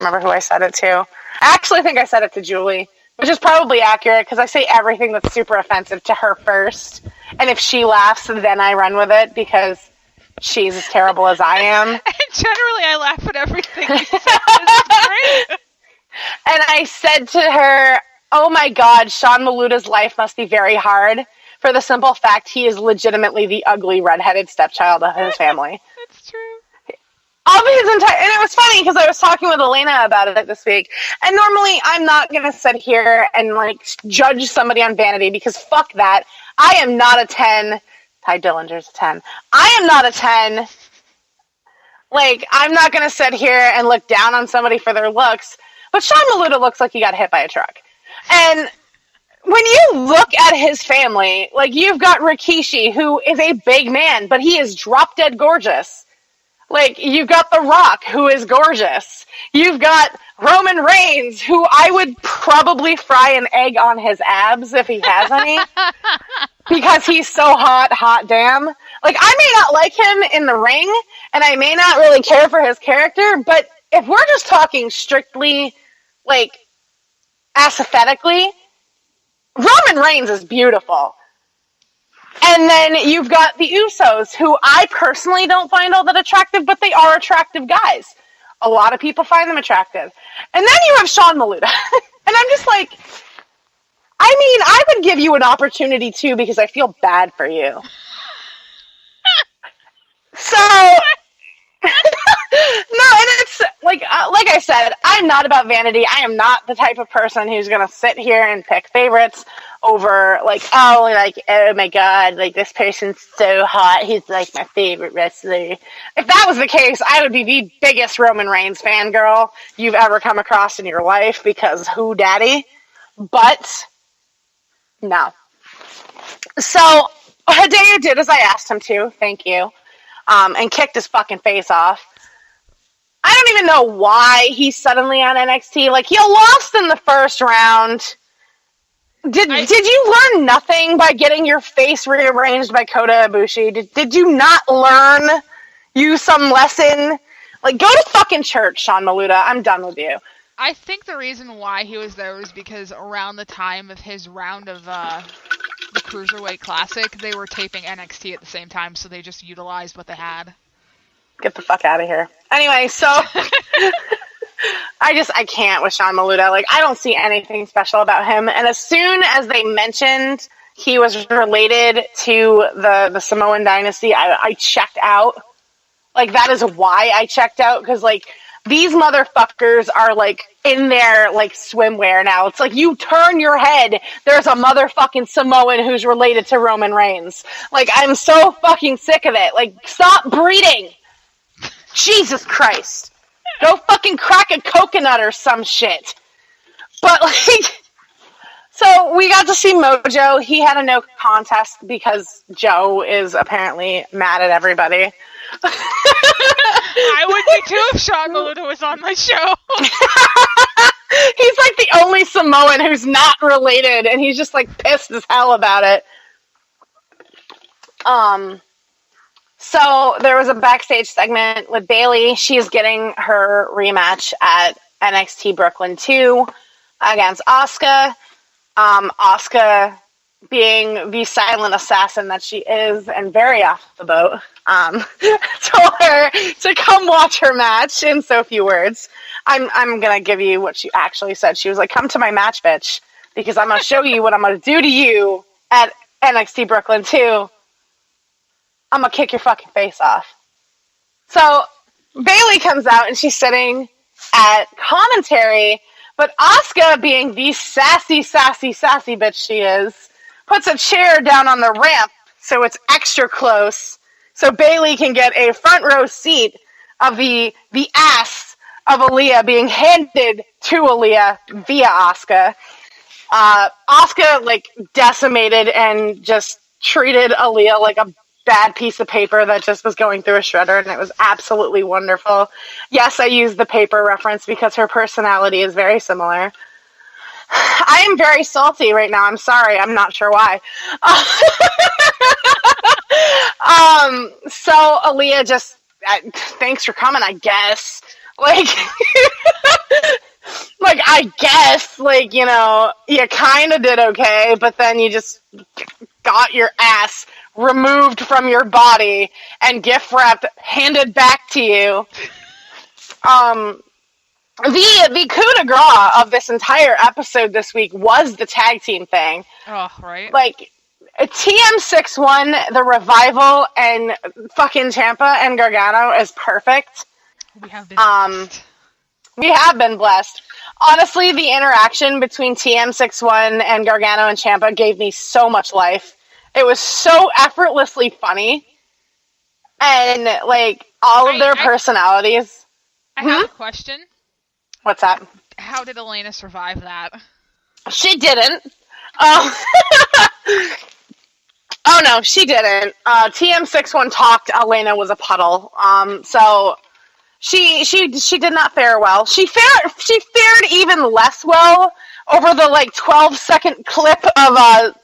remember who I said it to. I actually think I said it to Julie, which is probably accurate because I say everything that's super offensive to her first. And if she laughs, then I run with it because she's as terrible as I am. And generally, I laugh at everything you say. This is great. And I said to her, oh my God, Sean Maluta's life must be very hard for the simple fact he is legitimately the ugly redheaded stepchild of his family. That's true. Of his entire, and it was funny because I was talking with Elena about it this week, and normally I'm not going to sit here and like judge somebody on vanity because fuck that. I am not a 10. Ty Dillinger's a 10. I am not a 10. Like, I'm not going to sit here and look down on somebody for their looks, but Sean Maluta looks like he got hit by a truck. And when you look at his family, like, you've got Rikishi, who is a big man, but he is drop-dead gorgeous. Like, you've got The Rock, who is gorgeous. You've got Roman Reigns, who I would probably fry an egg on his abs if he has any. Because he's so hot damn. Like, I may not like him in the ring, and I may not really care for his character, but if we're just talking strictly, like, aesthetically, Roman Reigns is beautiful. And then you've got the Usos, who I personally don't find all that attractive, but they are attractive guys. A lot of people find them attractive. And then you have Sean Maluta. And I'm just like, I mean, I would give you an opportunity too, because I feel bad for you. So, no, and it's like I said, I'm not about vanity. I am not the type of person who's going to sit here and pick favorites over, like, oh my God, like, this person's so hot, he's, like, my favorite wrestler. If that was the case, I would be the biggest Roman Reigns fangirl you've ever come across in your life, because who daddy? But, no. So, Hideo did as I asked him to, thank you, and kicked his fucking face off. I don't even know why he's suddenly on NXT. Like, he lost in the first round. Did you learn nothing by getting your face rearranged by Kota Ibushi? Did you not learn some lesson? Like, go to fucking church, Sean Maluta. I'm done with you. I think the reason why he was there was because around the time of his round of the Cruiserweight Classic, they were taping NXT at the same time, so they just utilized what they had. Get the fuck out of here. Anyway, so I can't with Sean Maluta. Like, I don't see anything special about him. And as soon as they mentioned he was related to the Samoan dynasty, I checked out. Like, that is why I checked out, because, like, these motherfuckers are, like, in their, like, swimwear now. It's like, you turn your head, there's a motherfucking Samoan who's related to Roman Reigns. Like, I'm so fucking sick of it. Like, stop breeding. Jesus Christ. Go fucking crack a coconut or some shit. But, like, so we got to see Mojo. He had a no contest because Joe is apparently mad at everybody. I would be too if Sean Maluta was on my show. He's like the only Samoan who's not related, and he's just like pissed as hell about it. So there was a backstage segment with Bayley. She's getting her rematch at NXT Brooklyn 2 against Asuka. Asuka, being the silent assassin that she is and very off the boat, told her to come watch her match in so few words. I'm gonna give you what she actually said. She was like, come to my match, bitch, because I'm gonna show you what I'm gonna do to you at NXT Brooklyn 2. I'm gonna kick your fucking face off. So Bayley comes out and she's sitting at commentary, but Asuka, being the sassy bitch she is, puts a chair down on the ramp so it's extra close, so Bayley can get a front row seat of the ass of Aaliyah being handed to Aaliyah via Asuka. Asuka, like, decimated and just treated Aaliyah like a bad piece of paper that just was going through a shredder, and it was absolutely wonderful. Yes, I used the paper reference because her personality is very similar. I am very salty right now. I'm sorry. I'm not sure why. So Aaliyah just, thanks for coming, I guess. Like, I guess, like, you know, you kind of did okay, but then you just got your ass removed from your body and gift wrapped, handed back to you. The coup de grace of this entire episode this week was the tag team thing. Oh, right. Like, TM6 won, the Revival, and fucking Ciampa and Gargano is perfect. We have been blessed. We have been blessed. Honestly, the interaction between TM61 and Gargano and Ciampa gave me so much life. It was so effortlessly funny. And, like, all of their personalities. I have a question. What's that? How did Elena survive that? She didn't. Oh, no, she didn't. TM61 talked. Elena was a puddle. So she did not fare well. She fared even less well over the, like, 12-second clip of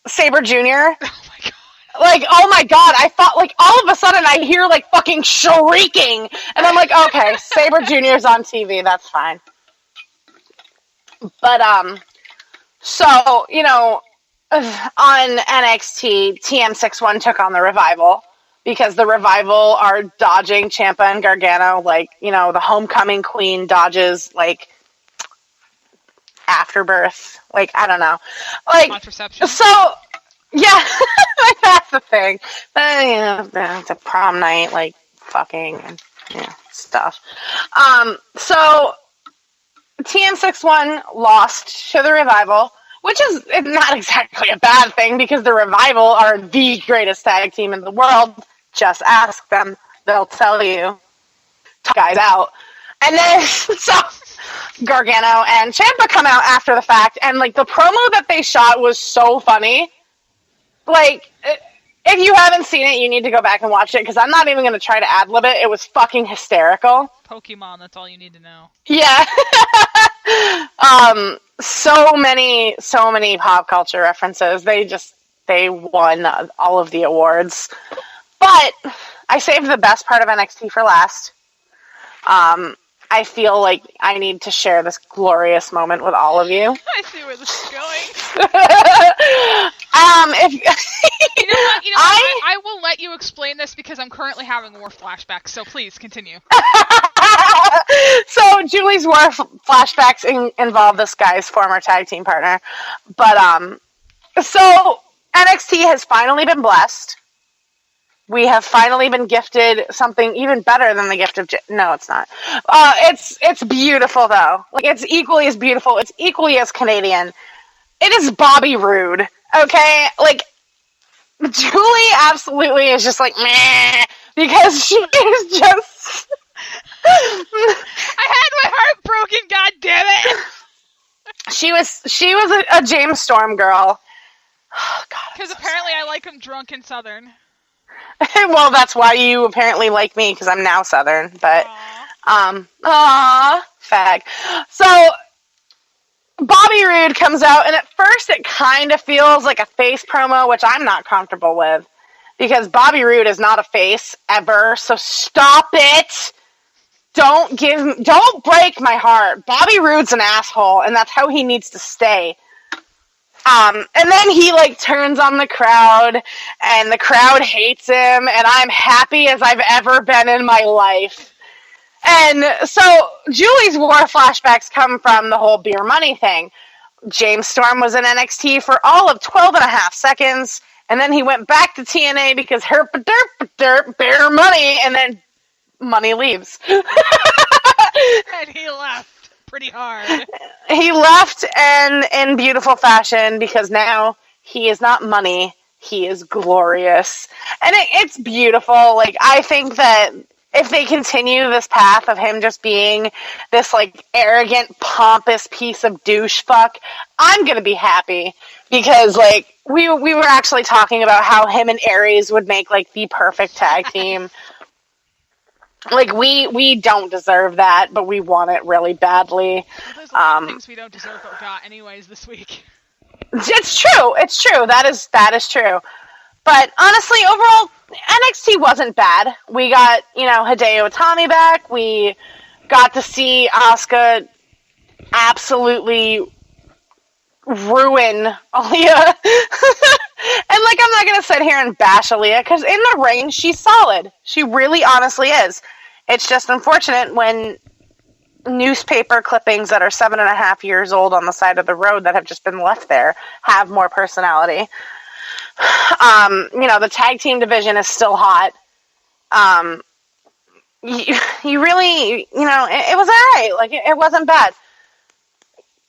Sabre Jr. Oh my god. Like, oh my god, I thought, like, all of a sudden I hear, like, fucking shrieking. And I'm like, okay, Sabre Jr.'s on TV, that's fine. But, so, you know, on NXT, TM61 took on the Revival. Because the Revival are dodging Ciampa and Gargano, like, you know, the homecoming queen dodges, like, afterbirth. Like, I don't know. Like, contraception. So, yeah, like, that's the thing. But, you know, it's a prom night, like, fucking, and, you know, stuff. So, TM61 lost to the Revival, which is not exactly a bad thing, because the Revival are the greatest tag team in the world. Just ask them. They'll tell you. Guys out. And then, so, Gargano and Ciampa come out after the fact, and, like, the promo that they shot was so funny. Like, if you haven't seen it, you need to go back and watch it, because I'm not even going to try to ad-lib it. It was fucking hysterical. Pokemon, that's all you need to know. Yeah. So many pop culture references. They won all of the awards. But I saved the best part of NXT for last. I feel like I need to share this glorious moment with all of you. I see where this is going. If you know what? I will let you explain this because I'm currently having war flashbacks. So please continue. So Julie's war flashbacks involve this guy's former tag team partner, but so NXT has finally been blessed. We have finally been gifted something even better than the gift of... No, it's not. It's beautiful, though. Like, it's equally as beautiful. It's equally as Canadian. It is Bobby Roode, okay? Like, Julie absolutely is just like, meh, because she is just... I had my heart broken, god damn it! She was a James Storm girl. Oh, God. Because apparently I like him drunk and Southern. Well, that's why you apparently like me, because I'm now Southern, but, fag. So, Bobby Roode comes out, and at first it kind of feels like a face promo, which I'm not comfortable with, because Bobby Roode is not a face, ever, so stop it! Don't break my heart. Bobby Roode's an asshole, and that's how he needs to stay. And then he, like, turns on the crowd, and the crowd hates him, and I'm happy as I've ever been in my life. And so Julie's war flashbacks come from the whole beer money thing. James Storm was in NXT for all of 12 and a half seconds, and then he went back to TNA because herp-a-derp-a-derp, beer money, and then money leaves. And he left. Pretty hard. He left and in beautiful fashion because now he is not money, he is glorious. And it's beautiful. Like, I think that if they continue this path of him just being this, like, arrogant, pompous piece of douche fuck, I'm gonna be happy. Because, like, we were actually talking about how him and Aries would make, like, the perfect tag team. Like, we don't deserve that, but we want it really badly. Well, there's a lot of things we don't deserve but got anyways this week. It's true. That is true. But honestly, overall, NXT wasn't bad. We got, Hideo Itami back. We got to see Asuka absolutely ruin Aaliyah. And like, I'm not gonna sit here and bash Aaliyah because in the ring she's solid. She really, honestly is. It's just unfortunate when newspaper clippings that are 7.5 years old on the side of the road that have just been left there have more personality. The tag team division is still hot. You really, it was alright. Like, it wasn't bad.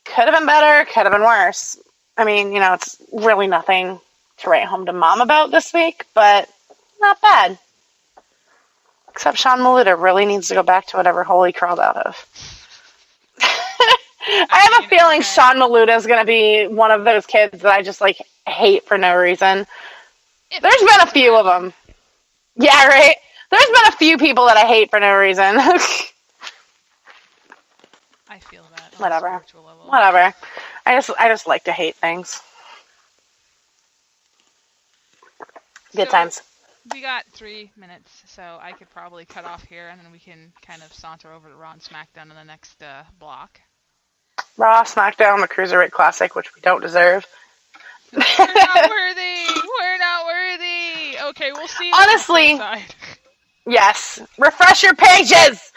Could have been better, could have been worse. I mean, it's really nothing to write home to mom about this week, but not bad. Except Sean Maluda really needs to go back to whatever hole he crawled out of. I have a feeling Sean Maluda is going to be one of those kids that I just, hate for no reason. There's been a few of them. Yeah, right? There's been a few people that I hate for no reason. I feel that. Whatever. I just like to hate things. Good times. We got 3 minutes, so I could probably cut off here, and then we can kind of saunter over to Raw and Smackdown in the next block. Raw, Smackdown, the Cruiserweight Classic, which we don't deserve. We're not worthy! We're not worthy! Okay, we'll see you honestly, on the side. Yes. Refresh your pages!